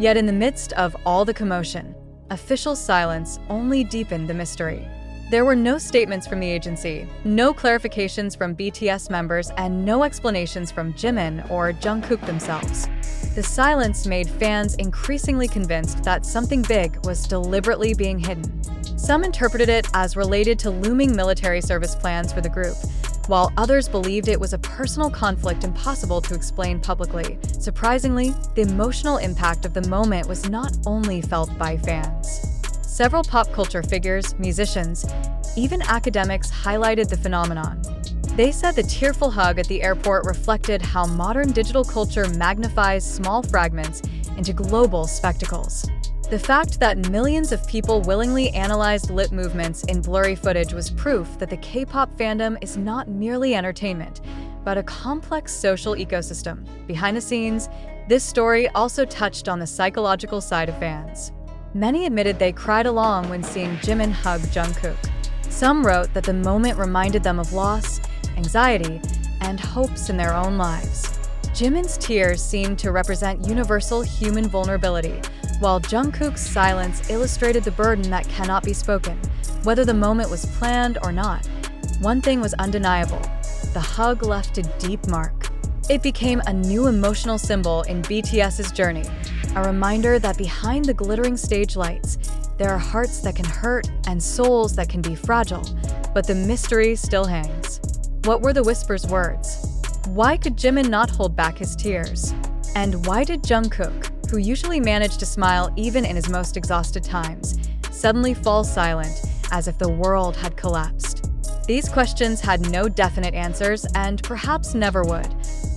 Yet in the midst of all the commotion, official silence only deepened the mystery. There were no statements from the agency, no clarifications from BTS members, and no explanations from Jimin or Jungkook themselves. The silence made fans increasingly convinced that something big was deliberately being hidden. Some interpreted it as related to looming military service plans for the group, while others believed it was a personal conflict impossible to explain publicly. Surprisingly, the emotional impact of the moment was not only felt by fans. Several pop culture figures, musicians, even academics highlighted the phenomenon. They said the tearful hug at the airport reflected how modern digital culture magnifies small fragments into global spectacles. The fact that millions of people willingly analyzed lip movements in blurry footage was proof that the K-pop fandom is not merely entertainment, but a complex social ecosystem. Behind the scenes, this story also touched on the psychological side of fans. Many admitted they cried along when seeing Jimin hug Jungkook. Some wrote that the moment reminded them of loss, anxiety, and hopes in their own lives. Jimin's tears seemed to represent universal human vulnerability, while Jungkook's silence illustrated the burden that cannot be spoken, whether the moment was planned or not. One thing was undeniable: the hug left a deep mark. It became a new emotional symbol in BTS's journey, a reminder that behind the glittering stage lights, there are hearts that can hurt and souls that can be fragile, but the mystery still hangs. What were the whisper's words? Why could Jimin not hold back his tears? And why did Jungkook, who usually managed to smile even in his most exhausted times, suddenly fall silent as if the world had collapsed? These questions had no definite answers and perhaps never would.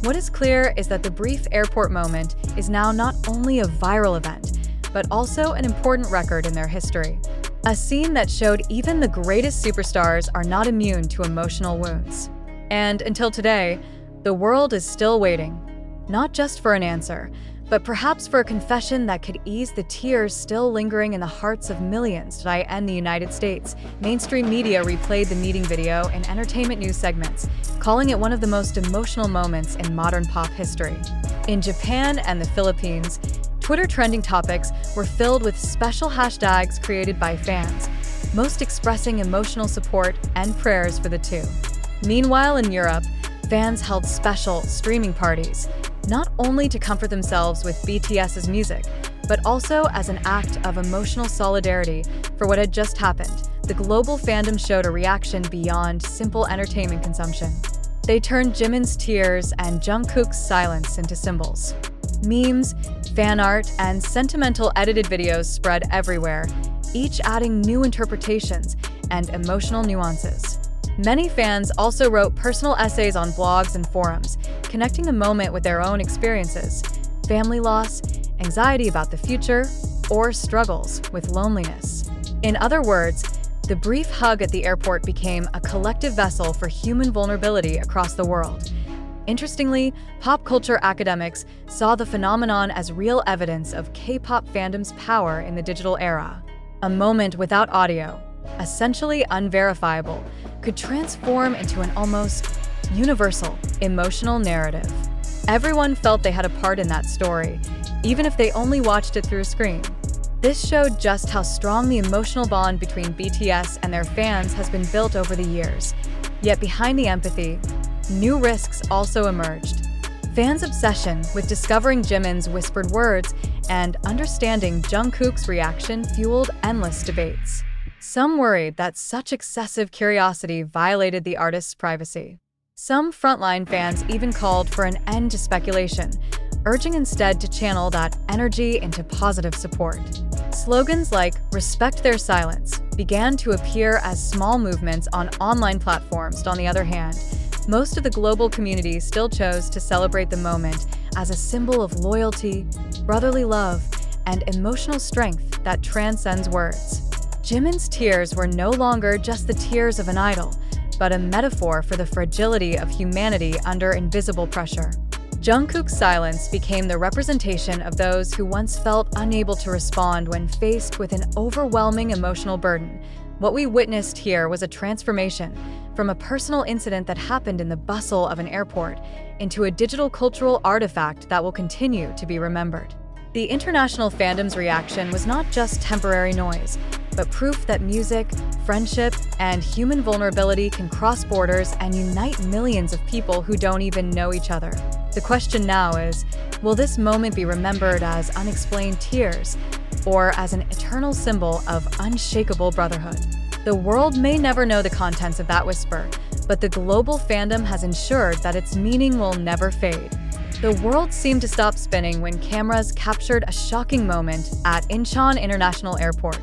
What is clear is that the brief airport moment is now not only a viral event, but also an important record in their history. A scene that showed even the greatest superstars are not immune to emotional wounds. And until today, the world is still waiting, not just for an answer, but perhaps for a confession that could ease the tears still lingering in the hearts of millions. In the United States, mainstream media replayed the meeting video in entertainment news segments, calling it one of the most emotional moments in modern pop history. In Japan and the Philippines, Twitter trending topics were filled with special hashtags created by fans, most expressing emotional support and prayers for the two. Meanwhile, in Europe, fans held special streaming parties, not only to comfort themselves with BTS's music, but also as an act of emotional solidarity for what had just happened. The global fandom showed a reaction beyond simple entertainment consumption. They turned Jimin's tears and Jungkook's silence into symbols. Memes, fan art, and sentimental edited videos spread everywhere, each adding new interpretations and emotional nuances. Many fans also wrote personal essays on blogs and forums, connecting the moment with their own experiences: family loss, anxiety about the future, or struggles with loneliness. In other words, the brief hug at the airport became a collective vessel for human vulnerability across the world. Interestingly, pop culture academics saw the phenomenon as real evidence of K-pop fandom's power in the digital era. A moment without audio, essentially unverifiable, could transform into an almost universal emotional narrative. Everyone felt they had a part in that story, even if they only watched it through a screen. This showed just how strong the emotional bond between BTS and their fans has been built over the years. Yet behind the empathy, new risks also emerged. Fans' obsession with discovering Jimin's whispered words and understanding Jungkook's reaction fueled endless debates. Some worried that such excessive curiosity violated the artist's privacy. Some frontline fans even called for an end to speculation, urging instead to channel that energy into positive support. Slogans like "respect their silence" began to appear as small movements on online platforms. On the other hand, most of the global community still chose to celebrate the moment as a symbol of loyalty, brotherly love, and emotional strength that transcends words. Jimin's tears were no longer just the tears of an idol, but a metaphor for the fragility of humanity under invisible pressure. Jungkook's silence became the representation of those who once felt unable to respond when faced with an overwhelming emotional burden. What we witnessed here was a transformation from a personal incident that happened in the bustle of an airport into a digital cultural artifact that will continue to be remembered. The international fandom's reaction was not just temporary noise, but proof that music, friendship, and human vulnerability can cross borders and unite millions of people who don't even know each other. The question now is, will this moment be remembered as unexplained tears, or as an eternal symbol of unshakable brotherhood? The world may never know the contents of that whisper, but the global fandom has ensured that its meaning will never fade. The world seemed to stop spinning when cameras captured a shocking moment at Incheon International Airport.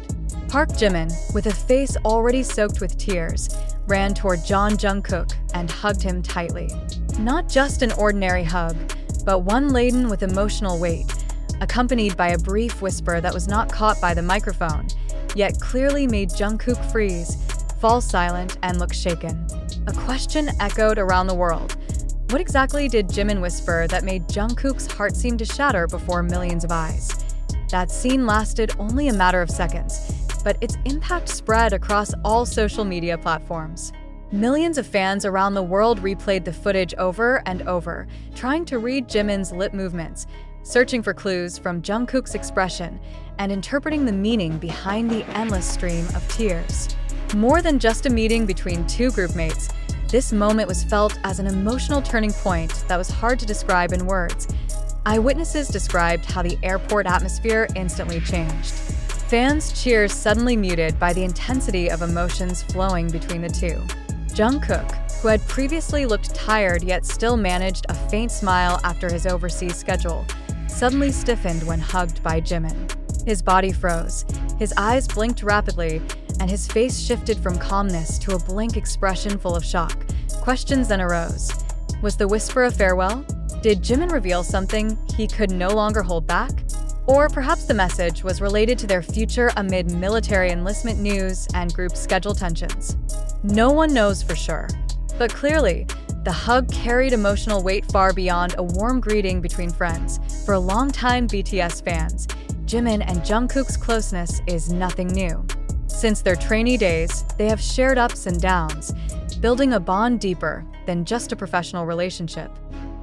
Park Jimin, with a face already soaked with tears, ran toward Jungkook and hugged him tightly. Not just an ordinary hug, but one laden with emotional weight, accompanied by a brief whisper that was not caught by the microphone, yet clearly made Jungkook freeze, fall silent, and look shaken. A question echoed around the world. What exactly did Jimin whisper that made Jungkook's heart seem to shatter before millions of eyes? That scene lasted only a matter of seconds, but its impact spread across all social media platforms. Millions of fans around the world replayed the footage over and over, trying to read Jimin's lip movements, searching for clues from Jungkook's expression, and interpreting the meaning behind the endless stream of tears. More than just a meeting between two groupmates, this moment was felt as an emotional turning point that was hard to describe in words. Eyewitnesses described how the airport atmosphere instantly changed. Fans' cheers suddenly muted by the intensity of emotions flowing between the two. Jungkook, who had previously looked tired yet still managed a faint smile after his overseas schedule, suddenly stiffened when hugged by Jimin. His body froze, his eyes blinked rapidly, and his face shifted from calmness to a blank expression full of shock. Questions then arose. Was the whisper a farewell? Did Jimin reveal something he could no longer hold back? Or perhaps the message was related to their future amid military enlistment news and group schedule tensions. No one knows for sure. But clearly, the hug carried emotional weight far beyond a warm greeting between friends. For longtime BTS fans, Jimin and Jungkook's closeness is nothing new. Since their trainee days, they have shared ups and downs, building a bond deeper than just a professional relationship.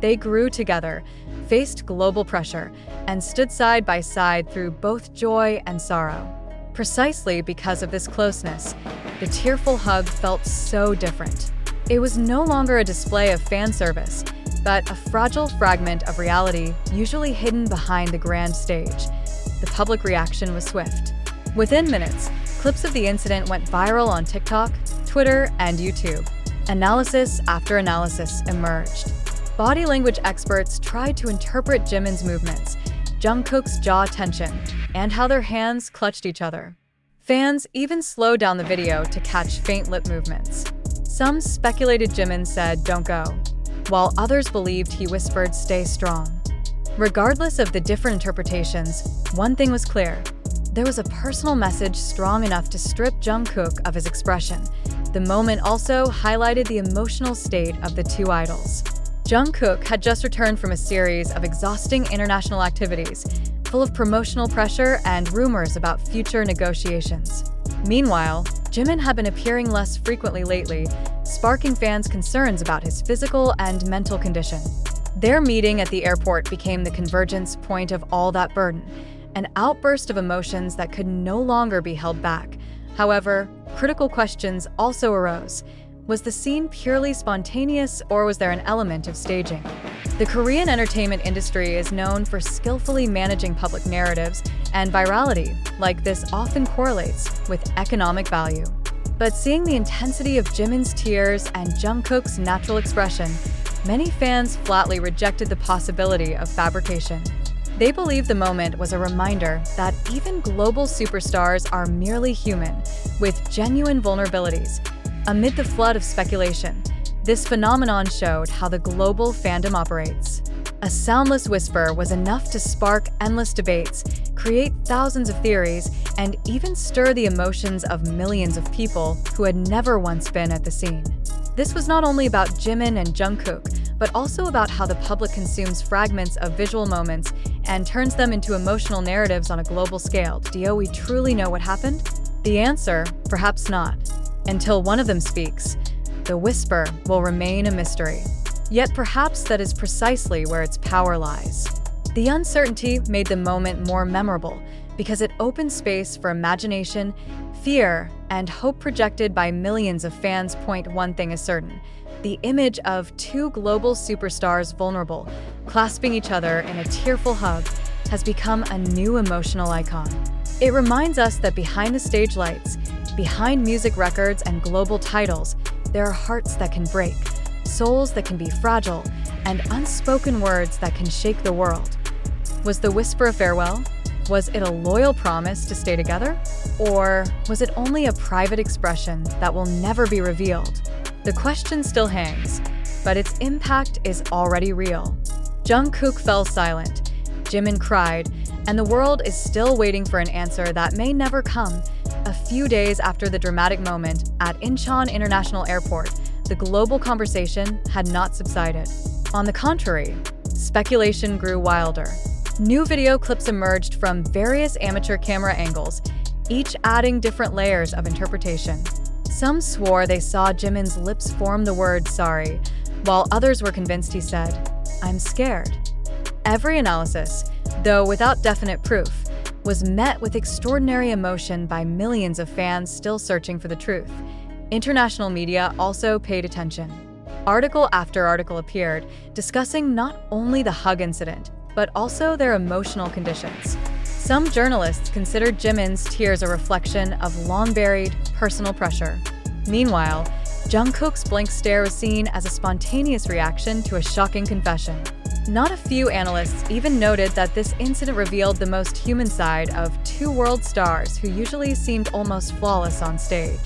They grew together, faced global pressure, and stood side by side through both joy and sorrow. Precisely because of this closeness, the tearful hug felt so different. It was no longer a display of fan service, but a fragile fragment of reality usually hidden behind the grand stage. The public reaction was swift. Within minutes, clips of the incident went viral on TikTok, Twitter, and YouTube. Analysis after analysis emerged. Body language experts tried to interpret Jimin's movements, Jungkook's jaw tension, and how their hands clutched each other. Fans even slowed down the video to catch faint lip movements. Some speculated Jimin said, "Don't go," while others believed he whispered, "Stay strong." Regardless of the different interpretations, one thing was clear. There was a personal message strong enough to strip Jungkook of his expression. The moment also highlighted the emotional state of the two idols. Jungkook had just returned from a series of exhausting international activities, full of promotional pressure and rumors about future negotiations. Meanwhile, Jimin had been appearing less frequently lately, sparking fans' concerns about his physical and mental condition. Their meeting at the airport became the convergence point of all that burden, an outburst of emotions that could no longer be held back. However, critical questions also arose. Was the scene purely spontaneous, or was there an element of staging? The Korean entertainment industry is known for skillfully managing public narratives, and virality, like this, often correlates with economic value. But seeing the intensity of Jimin's tears and Jungkook's natural expression, many fans flatly rejected the possibility of fabrication. They believe the moment was a reminder that even global superstars are merely human, with genuine vulnerabilities. Amid the flood of speculation, this phenomenon showed how the global fandom operates. A soundless whisper was enough to spark endless debates, create thousands of theories, and even stir the emotions of millions of people who had never once been at the scene. This was not only about Jimin and Jungkook, but also about how the public consumes fragments of visual moments and turns them into emotional narratives on a global scale. Do we truly know what happened? The answer, perhaps not. Until one of them speaks, the whisper will remain a mystery. Yet perhaps that is precisely where its power lies. The uncertainty made the moment more memorable because it opened space for imagination, fear, and hope projected by millions of fans. One thing is certain: the image of two global superstars vulnerable, clasping each other in a tearful hug, has become a new emotional icon. It reminds us that behind the stage lights, behind music records and global titles, there are hearts that can break, souls that can be fragile, and unspoken words that can shake the world. Was the whisper a farewell? Was it a loyal promise to stay together? Or was it only a private expression that will never be revealed? The question still hangs, but its impact is already real. Jungkook fell silent, Jimin cried, and the world is still waiting for an answer that may never come. A few days after the dramatic moment at Incheon International Airport, the global conversation had not subsided. On the contrary, speculation grew wilder. New video clips emerged from various amateur camera angles, each adding different layers of interpretation. Some swore they saw Jimin's lips form the word sorry, while others were convinced he said, "I'm scared." Every analysis, though without definite proof, was met with extraordinary emotion by millions of fans still searching for the truth. International media also paid attention. Article after article appeared, discussing not only the hug incident, but also their emotional conditions. Some journalists considered Jimin's tears a reflection of long-buried personal pressure. Meanwhile, Jungkook's blank stare was seen as a spontaneous reaction to a shocking confession. Not a few analysts even noted that this incident revealed the most human side of two world stars who usually seemed almost flawless on stage.